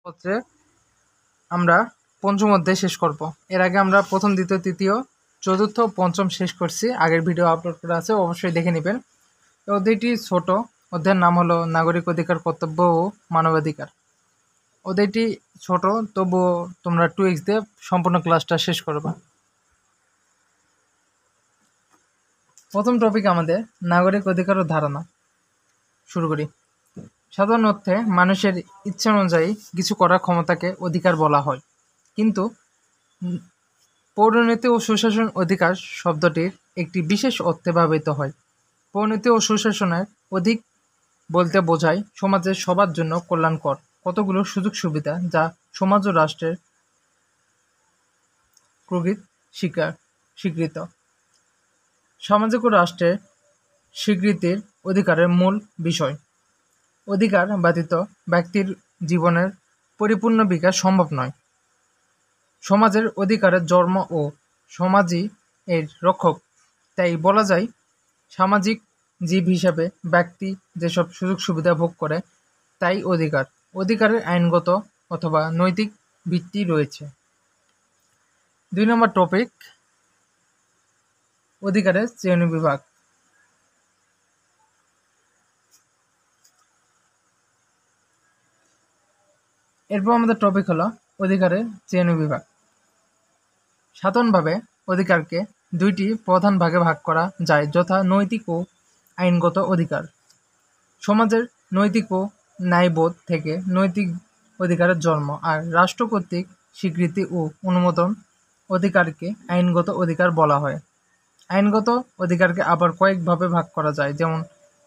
পত্রে আমরা পঞ্চম অধ্যায় শেষ করব। এর আগে আমরা প্রথম, দ্বিতীয়, তৃতীয়, চতুর্থ, পঞ্চম শেষ করছি। আগের ভিডিও আপলোড করা আছে, অবশ্যই দেখে নেবেন। এই অধ্যায়টি ছোট। অধ্যায়ের নাম হলো নাগরিক অধিকার, কর্তব্য ও মানবাধিকার। অধ্যায়টি ছোট, তবুও তোমরা 2x দিয়ে সম্পূর্ণ ক্লাসটা শেষ করবা। প্রথম টপিক আমাদের নাগরিক অধিকার ও ধারণা। শুরু করি। সাধারণ অর্থে মানুষের ইচ্ছা অনুযায়ী কিছু করার ক্ষমতাকে অধিকার বলা হয়, কিন্তু পৌরনীতি ও সুশাসন অধিকার শব্দটির একটি বিশেষ অর্থে ব্যবহৃত হয়। পৌরনীতি ও সুশাসনের অধিক বলতে বোঝায় সমাজের সবার জন্য কল্যাণকর কতগুলো সুযোগ সুবিধা, যা সমাজ ও রাষ্ট্রের কর্তৃক স্বীকৃত। সামাজিক ও রাষ্ট্রের স্বীকৃতির অধিকারের মূল বিষয়। অধিকার ব্যতীত ব্যক্তির জীবনের পরিপূর্ণ বিকাশ সম্ভব নয়। সমাজের অধিকারের জন্ম ও সমাজই এর রক্ষক। তাই বলা যায়, সামাজিক জীব হিসাবে ব্যক্তি যেসব সুযোগ সুবিধা ভোগ করে তাই অধিকার। অধিকারের আইনগত অথবা নৈতিক ভিত্তি রয়েছে। 2 নম্বর টপিক, অধিকারের শ্রেণী বিভাগ। এরপর আমাদের টপিক হলো অধিকারের শ্রেণী বিভাগ। সাধারণভাবে অধিকারকে 2টি প্রধান ভাগে ভাগ করা যায়, যথা নৈতিক ও আইনগত অধিকার। সমাজের নৈতিক ও ন্যায়বোধ থেকে নৈতিক অধিকারের জন্ম, আর রাষ্ট্র কর্তৃক স্বীকৃতি ও অনুমোদন অধিকারকে আইনগত অধিকার বলা হয়। আইনগত অধিকারকে আবার কয়েকভাবে ভাগ করা যায়, যেমন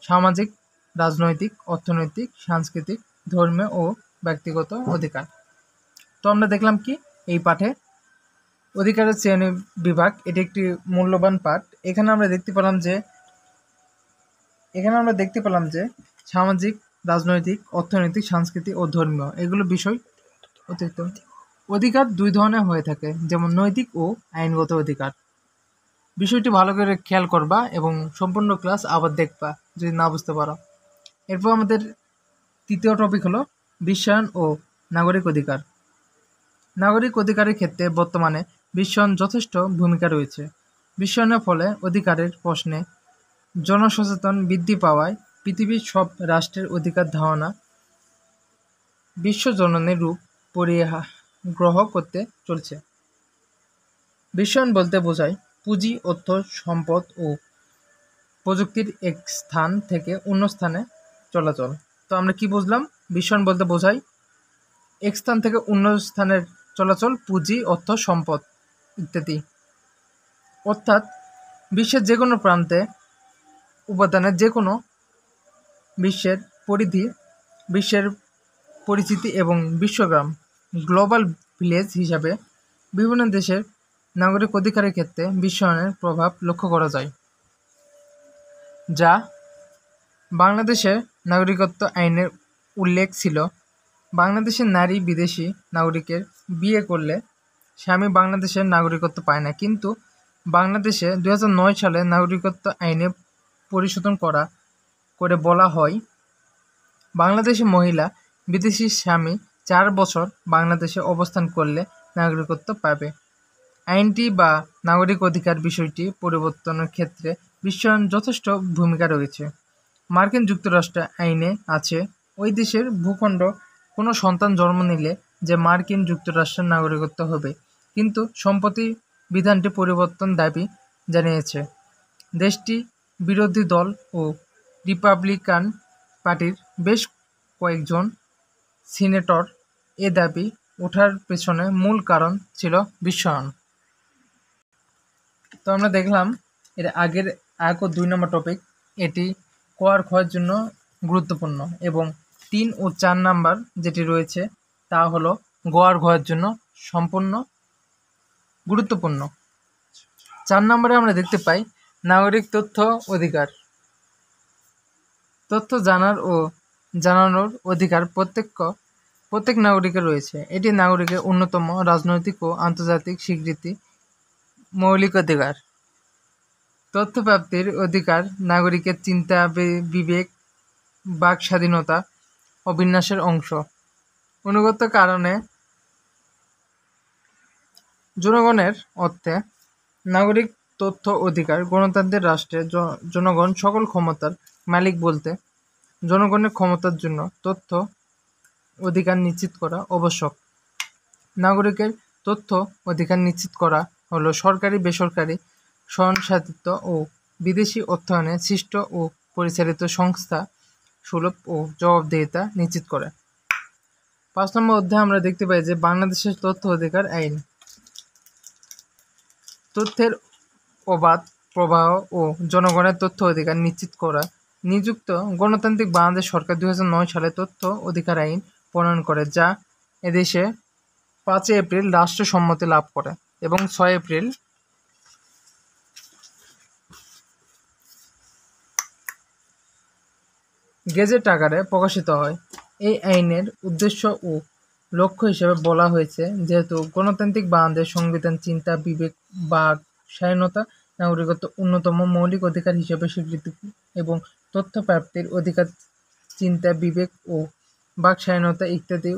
সামাজিক, রাজনৈতিক, অর্থনৈতিক, সাংস্কৃতিক, ধর্মীয় ও ব্যক্তিগত অধিকার। তো আমরা দেখলাম কি এই পাঠে অধিকারের শ্রেণী বিভাগ, এটি একটি মূল্যবান পাঠ। এখানে আমরা দেখতে পেলাম যে সামাজিক, রাজনৈতিক, অর্থনৈতিক, সাংস্কৃতিক ও ধর্মীয় এগুলো বিষয় অতিরিক্ত। অধিকার 2 ধরনের হয়ে থাকে, যেমন নৈতিক ও আইনগত অধিকার। বিষয়টি ভালো করে খেয়াল করবা এবং সম্পূর্ণ ক্লাস আবার দেখবা যদি না বুঝতে পারো। এরপর আমাদের তৃতীয় টপিক হলো বিশ্বায়ন ও নাগরিক অধিকার। নাগরিক অধিকারের ক্ষেত্রে বর্তমানে বিশ্বায়ন যথেষ্ট ভূমিকা রয়েছে। বিশ্বায়নের ফলে অধিকারের প্রশ্নে জনসচেতন বৃদ্ধি পাওয়ায় পৃথিবীর সব রাষ্ট্রের অধিকার ধারণা বিশ্বজনীন রূপ পরিগ্রহ করতে চলছে। বিশ্বায়ন বলতে বোঝায় পুঁজি, অর্থ, সম্পদ ও প্রযুক্তির এক স্থান থেকে অন্য স্থানে চলাচল। তো আমরা কি বুঝলাম? বিশ্বায়ন বলতে বোঝায় এক স্থান থেকে অন্য স্থানের চলাচল, পুঁজি, অর্থ, সম্পদ ইত্যাদি। অর্থাৎ বিশ্বের যে কোনো প্রান্তে উপাদানের যে কোনো বিশ্বের পরিধি, বিশ্বের পরিচিতি এবং বিশ্বগ্রাম, গ্লোবাল ভিলেজ হিসাবে বিভিন্ন দেশের নাগরিক অধিকারের ক্ষেত্রে বিশ্বায়নের প্রভাব লক্ষ্য করা যায়, যা বাংলাদেশের নাগরিকত্ব আইনের উল্লেখ ছিল। বাংলাদেশের নারী বিদেশি নাগরিকের বিয়ে করলে স্বামী বাংলাদেশের নাগরিকত্ব পায় না, কিন্তু বাংলাদেশে 2009 সালে নাগরিকত্ব আইনে পরিশোধন করে বলা হয়, বাংলাদেশি মহিলা বিদেশি স্বামী 4 বছর বাংলাদেশে অবস্থান করলে নাগরিকত্ব পাবে। আইনটি বা নাগরিক অধিকার বিষয়টি পরিবর্তনের ক্ষেত্রে বিশ্বায়ন যথেষ্ট ভূমিকা রয়েছে। মার্কিন যুক্তরাষ্ট্র আইনে আছে, ওই দেশের ভূখণ্ড কোনো সন্তান জন্ম নিলে যে মার্কিন যুক্তরাষ্ট্রের নাগরিকত্ব হবে, কিন্তু সম্প্রতি বিধানটি পরিবর্তন দাবি জানিয়েছে। দেশটি বিরোধী দল ও রিপাবলিকান পার্টির বেশ কয়েকজন সিনেটর এ দাবি ওঠার পেছনে মূল কারণ ছিল বিশ্বায়ন। তো আমরা দেখলাম এর আগের 1 ও 2 নম্বর টপিক, এটি ক আর খ এর জন্য গুরুত্বপূর্ণ, এবং 3 ও 4 নাম্বার যেটি রয়েছে তা হলো গ আর ঘ এর জন্য সম্পূর্ণ গুরুত্বপূর্ণ। 4 নম্বরে আমরা দেখতে পাই নাগরিক তথ্য অধিকার। তথ্য জানার ও জানানোর অধিকার প্রত্যেক নাগরিকের রয়েছে। এটি নাগরিকের অন্যতম রাজনৈতিক ও আন্তর্জাতিক স্বীকৃতি মৌলিক অধিকার। তথ্য প্রাপ্তির অধিকার নাগরিকের চিন্তা, বিবেক, বাক স্বাধীনতা ও বিন্যাসের অংশ। অনুগত কারণে জনগণের অর্থে নাগরিক তথ্য অধিকার গণতান্ত্রিক রাষ্ট্রে জনগণ সকল ক্ষমতার মালিক বলতে জনগণের ক্ষমতার জন্য তথ্য অধিকার নিশ্চিত করা আবশ্যক। নাগরিকের তথ্য অধিকার নিশ্চিত করা হলো সরকারি বেসরকারি স্বয়ংশাসিত ও বিদেশি অর্থায়নে সৃষ্ট ও পরিচালিত সংস্থা সুলভ ও জবাবদিহিতা নিশ্চিত করে। 5 নম্বর অধ্যায়ে আমরা দেখতে পাই যে বাংলাদেশের তথ্য অধিকার আইন। তথ্যের অবাধ প্রবাহ ও জনগণের তথ্য অধিকার নিশ্চিত করা নিযুক্ত গণতান্ত্রিক বাংলাদেশ সরকার 2009 সালে তথ্য অধিকার আইন প্রণয়ন করে, যা এদেশে 5 এপ্রিল রাষ্ট্র সম্মতি লাভ করে এবং 6 এপ্রিল গেজেট আকারে প্রকাশিত হয়। এই আইনের উদ্দেশ্য ও লক্ষ্য হিসেবে বলা হয়েছে, যেহেতু গণতান্ত্রিক বাংলাদেশ সংবিধান চিন্তা, বিবেক, বাক স্বাধীনতা নাগরিকত্ব অন্যতম মৌলিক অধিকার হিসেবে স্বীকৃতি এবং তথ্য প্রাপ্তির অধিকার চিন্তা, বিবেক ও বাক স্বাধীনতা ইত্যাদি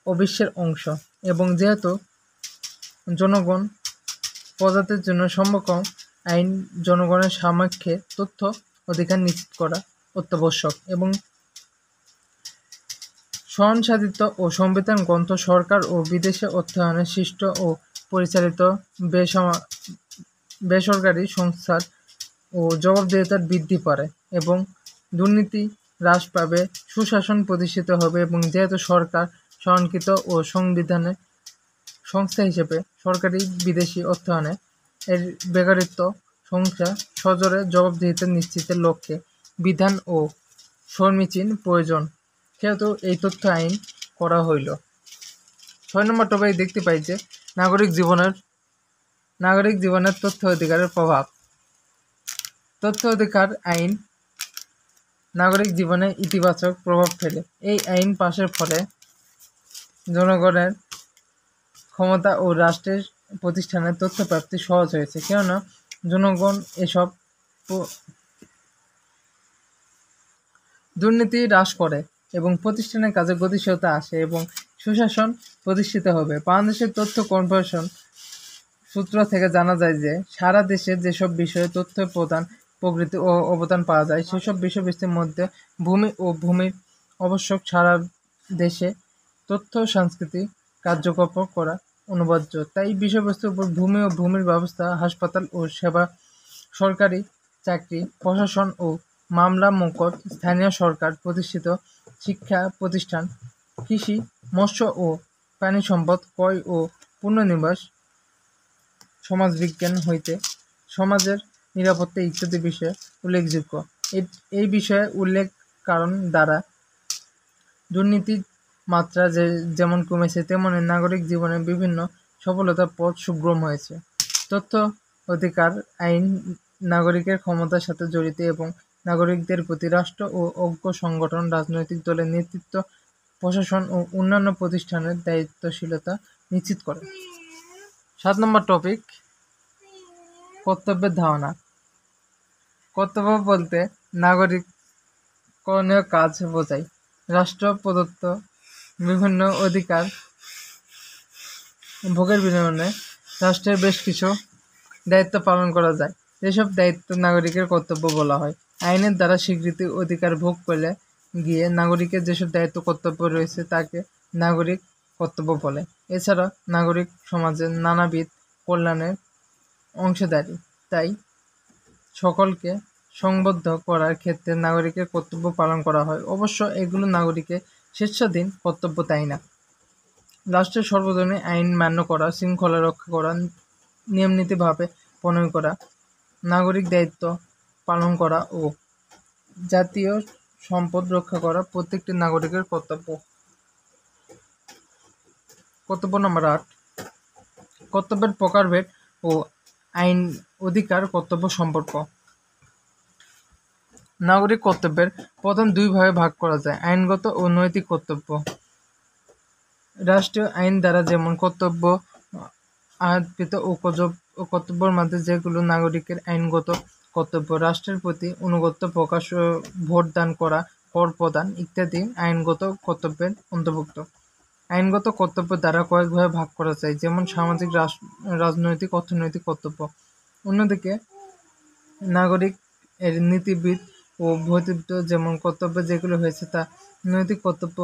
অবিশ্বের অংশ, এবং যেহেতু জনগণ প্রজাতির জন্য সম্ভবকম আইন জনগণের সামর্থ্যে তথ্য অধিকার নিশ্চিত করা অত্যাবশ্যক এবং স্বয়ংশাসিত ও সংবিধান গ্রন্থ সরকার ও বিদেশে অর্থায়নে সৃষ্ট ও পরিচালিত বেসরকারি সংস্থার ও জবাবদিহিতার বৃদ্ধি পারে এবং দুর্নীতি হ্রাস পাবে, সুশাসন প্রতিষ্ঠিত হবে এবং যেহেতু সরকার স্বয়ংক্রিয় ও সংবিধানের সংস্থা হিসেবে সরকারি বিদেশি অর্থায়নে এর বেকারত্ব সংখ্যা সজোরে জবাবদিহিতা নিশ্চিতের লক্ষ্যে বিধান ও সমীচীন প্রয়োজন, সেহেতু এই তথ্য আইন করা হইল। 6 নম্বর টপিকে দেখতে পাই যে নাগরিক জীবনের তথ্য অধিকারের প্রভাব। তথ্য অধিকার আইন নাগরিক জীবনে ইতিবাচক প্রভাব ফেলে। এই আইন পাশের ফলে জনগণের ক্ষমতা ও রাষ্ট্রের প্রতিষ্ঠানের তথ্য প্রাপ্তি সহজ হয়েছে, কেননা জনগণ এসব দুর্নীতি হ্রাস করে এবং প্রতিষ্ঠানের কাজে গতিশীলতা আসে এবং সুশাসন প্রতিষ্ঠিত হবে। বাংলাদেশের তথ্য কর্পোরেশন সূত্র থেকে জানা যায় যে সারা দেশে যেসব বিষয়ে তথ্য প্রদান প্রকৃতি ও অবদান পাওয়া যায়, সেসব বিষয়বস্তুর মধ্যে ভূমি ও ভূমির আবশ্যক। সারা দেশে তথ্য সাংস্কৃতিক কার্যকলাপ করা অনিবার্য, তাই বিষয়বস্তুর উপর ভূমি ও ভূমির ব্যবস্থা, হাসপাতাল ও সেবা, সরকারি চাকরি, প্রশাসন ও মামলা মোকদ্দমা, স্থানীয় সরকার প্রতিষ্ঠিত শিক্ষা প্রতিষ্ঠান, কৃষি, মৎস্য ও প্রাণী সম্পদ, ক্রয় ও পুনর্নিবাস, সমাজবিজ্ঞান হইতে সমাজের নিরাপত্তা ইত্যাদি বিষয়ে উল্লেখযোগ্য। এই বিষয়ে উল্লেখ কারণ দ্বারা দুর্নীতির মাত্রা যেমন কমেছে, তেমনি নাগরিক জীবনের বিভিন্ন সফলতার পথ সুগম হয়েছে। তথ্য অধিকার আইন নাগরিকের ক্ষমতার সাথে জড়িত এবং নাগরিকদের প্রতি রাষ্ট্র ও অঙ্গ সংগঠন, রাজনৈতিক দলের নেতৃত্ব, প্রশাসন ও অন্যান্য প্রতিষ্ঠানের দায়িত্বশীলতা নিশ্চিত করে। 7 নম্বর টপিক, কর্তব্যের ধারণা। কর্তব্য বলতে নাগরিক করণীয় কাজ বোঝায়। রাষ্ট্র প্রদত্ত বিভিন্ন অধিকার ভোগের বিনিময়ে রাষ্ট্রের বেশ কিছু দায়িত্ব পালন করা যায়। যেসব দায়িত্ব নাগরিকের কর্তব্য বলা হয়। আইনের দ্বারা স্বীকৃতি অধিকার ভোগ করলে গিয়ে নাগরিকের যেসব দায়িত্ব কর্তব্য রয়েছে তাকে নাগরিক কর্তব্য বলে। এছাড়া নাগরিক সমাজের নানাবিধ কল্যাণের অংশীদারি, তাই সকলকে সংবদ্ধ করার ক্ষেত্রে নাগরিকের কর্তব্য পালন করা হয়। অবশ্য এগুলো নাগরিকের স্বেচ্ছাধীন কর্তব্য, তাই না। রাষ্ট্রের সর্বজনীন আইন মান্য করা, শৃঙ্খলা রক্ষা করা, নিয়মনীতিভাবে প্রণয়ন করা, নাগরিক দায়িত্ব পালন করা ও জাতীয় সম্পদ রক্ষা করা প্রত্যেকটি নাগরিকের কর্তব্য। কর্তব্য নম্বর 8, কর্তব্যের প্রকারভেদ ও আইন অধিকার কর্তব্য সম্পর্ক। নাগরিক কর্তব্যের প্রধান 2 ভাগে ভাগ করা যায়: আইনগত ও নৈতিক কর্তব্য। রাষ্ট্রীয় আইন দ্বারা যেমন কর্তব্য আরোপিত ও কর্তব্যের মধ্যে যেগুলো নাগরিকের আইনগত কর্তব্য: রাষ্ট্রের প্রতি আনুগত্য প্রকাশ, ভোট দান করা, কর প্রদান ইত্যাদি আইনগত কর্তব্যের অন্তর্ভুক্ত। আইনগত কর্তব্য দ্বারা কয়েকভাবে ভাগ করা যায়, যেমন সামাজিক, রাজনৈতিক, অর্থনৈতিক কর্তব্য। অন্যদিকে নাগরিক এর নীতিবিদ ও ভৌতিক যেমন কর্তব্য যেগুলো হয়েছে তা নৈতিক কর্তব্য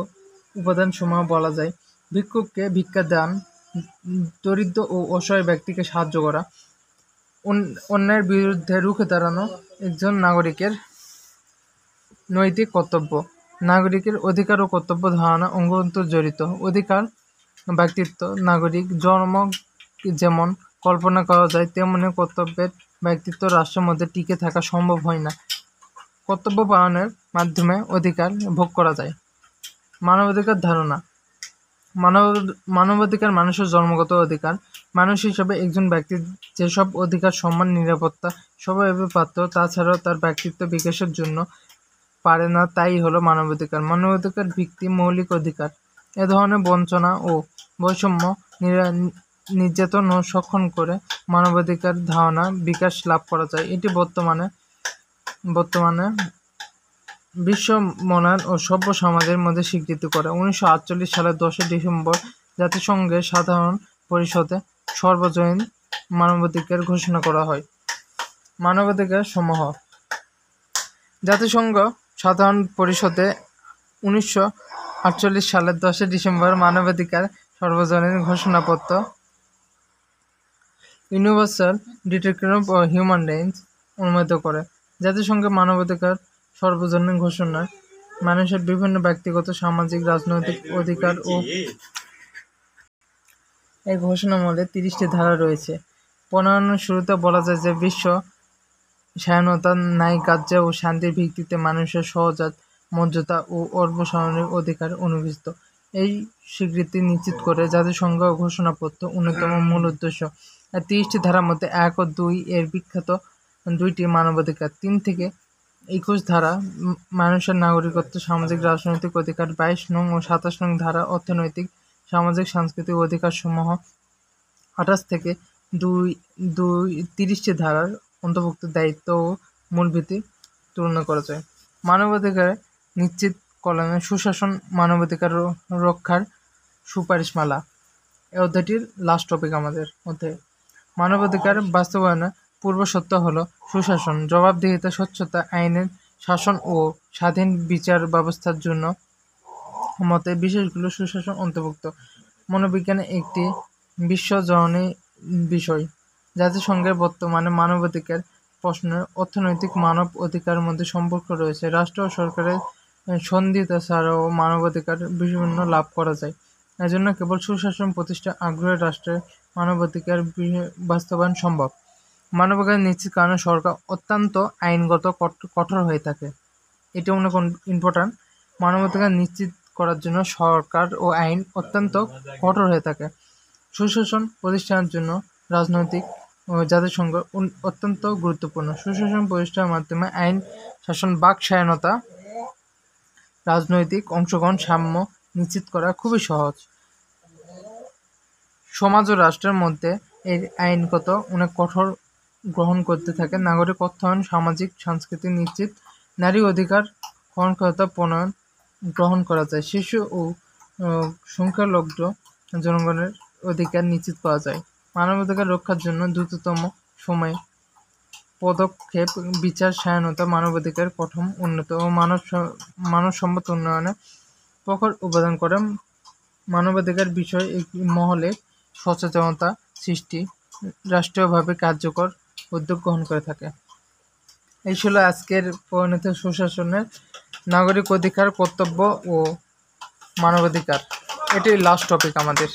উপাদান সমূহ বলা যায়। ভিক্ষুককে ভিক্ষা দান, দরিদ্র ও অসহায় ব্যক্তিকে সাহায্য করা, অন্যের বিরুদ্ধে রুখে দাঁড়ানো একজন নাগরিকের নৈতিক কর্তব্য। নাগরিকের অধিকার ও কর্তব্য ধারণা অন্তর্জড়িত। অধিকার ব্যক্তিত্ব নাগরিক জন্ম যেমন কল্পনা করা যায়, তেমনি কর্তব্যের ব্যক্তিত্ব রাষ্ট্রের মধ্যে টিকে থাকা সম্ভব হয় না। কর্তব্য পালনের মাধ্যমে অধিকার ভোগ করা যায়। মানবাধিকার ধারণা। মানবাধিকার মানুষের জন্মগত অধিকার। মানুষ হিসেবে একজন ব্যক্তির যেসব অধিকার, সম্মান, নিরাপত্তা সবাইভাবে প্রাপ্য, তাছাড়াও তার ব্যক্তিত্ব বিকাশের জন্য পারে না, তাই হলো মানবাধিকার। মানবাধিকার ভিত্তি মৌলিক অধিকার। এ ধরনের বঞ্চনা ও বৈষম্য, নির্যাতন ও সক্ষণ করে মানবাধিকার ধারণা বিকাশ লাভ করা যায়। এটি বর্তমানে বিশ্ব মনান ও সভ্য সমাজের মধ্যে স্বীকৃতি করে 1948 সালের 10 ডিসেম্বর জাতিসংঘের সাধারণ পরিষদে সর্বজনীন মানবাধিকার ঘোষণা করা হয়। মানবাধিকার সমূহ। জাতিসংঘ সাধারণ পরিষদে 1948 সালের 10 ডিসেম্বর মানবাধিকার সর্বজনীন ঘোষণাপত্র universal declaration of human rights অনুমোদিত করে। জাতিসংঘের মানবাধিকার সর্বজনীন ঘোষণায় মানুষের বিভিন্ন ব্যক্তিগত, সামাজিক, রাজনৈতিক অধিকার ও এই ঘোষণামূলে 30টি ধারা রয়েছে। প্রণয়নের শুরুতে বলা যায় যে বিশ্ব স্বাধীনতা, ন্যায়কার্য ও শান্তির ভিত্তিতে মানুষের সহজাত মর্যাদা ও অর্বসামাজিক অধিকার অনুবিষ্ট। এই স্বীকৃতি নিশ্চিত করে জাতিসংঘ ঘোষণাপত্র অন্যতম মূল উদ্দেশ্য। 30টি ধারার মধ্যে 1 ও 2 এর বিখ্যাত 2টি মানবাধিকার। 3 থেকে 21 ধারা মানুষের নাগরিকত্ব, সামাজিক, রাজনৈতিক অধিকার। 22 নং ও 27 নং ধারা অর্থনৈতিক, সামাজিক, সাংস্কৃতিক অধিকারসমূহ। 28 থেকে 30টি ধারার অন্তর্ভুক্ত দায়িত্ব ও মূলভিত্তি তুলনা করা যায়। মানবাধিকার নিশ্চিত কল্যাণে সুশাসন মানবাধিকার রক্ষার সুপারিশমালা। এই অধ্যায়টির লাস্ট টপিক আমাদের মধ্যে। মানবাধিকার বাস্তবায়নের পূর্বশর্ত হলো সুশাসন, জবাবদিহিতা, স্বচ্ছতা, আইনের শাসন ও স্বাধীন বিচার ব্যবস্থার জন্য মতে বিশেষগুলো সুশাসন অন্তর্ভুক্ত। মনোবিজ্ঞানে একটি বিশ্বজনীন বিষয়। জাতিসংঘের বর্তমানে মানবাধিকার প্রশ্নের অর্থনৈতিক মানব অধিকারের মধ্যে সম্পর্ক রয়েছে। রাষ্ট্র ও সরকারের সন্ধিতা ছাড়াও মানবাধিকার বিভিন্ন লাভ করা যায়। এজন্য কেবল সুশাসন প্রতিষ্ঠা আগ্রহী রাষ্ট্রের মানবাধিকার বাস্তবায়ন সম্ভব। মানবাধিকার নিশ্চিত কারণে সরকার অত্যন্ত আইনগত কঠোর হয়ে থাকে। এটি অনেক ইম্পর্ট্যান্ট। মানবাধিকার নিশ্চিত করার জন্য সরকার ও আইন অত্যন্ত কঠোর হয়ে থাকে। সুশাসন প্রতিষ্ঠানের জন্য রাজনৈতিক ও জাতিসংঘ অত্যন্ত গুরুত্বপূর্ণ। সুশাসন প্রতিষ্ঠার মাধ্যমে আইন শাসন, বাক স্বাধীনতা, রাজনৈতিক অংশগ্রহণ, সাম্য নিশ্চিত করা খুবই সহজ। সমাজ ও রাষ্ট্রের মধ্যে এই আইনগত অনেক কঠোর গ্রহণ করতে থাকে। নাগরিক অর্থায়ন, সামাজিক সাংস্কৃতিক নিশ্চিত, নারী অধিকার সহনশীলতা প্রণয়ন গ্রহণ করা যায়। শিশু ও সংখ্যালঘু জনগণের অধিকার নিশ্চিত করা যায়। মানবাধিকার রক্ষার জন্য দ্রুততম সময়ে পদক্ষেপ, বিচার স্বাধীনতা, মানবাধিকার প্রথম উন্নত ও মানব সম্পদ উন্নয়নে প্রখর অবদান করে। মানবাধিকার বিষয়ে এই মহলে সচেতনতা সৃষ্টি রাষ্ট্রীয়ভাবে কার্যকর উদ্যোগ গ্রহণ করে থাকে। এই ছিল আজকের পরিণত সুশাসনের নাগরিক অধিকার, কর্তব্য ও মানবাধিকার। এটি লাস্ট টপিক আমাদের।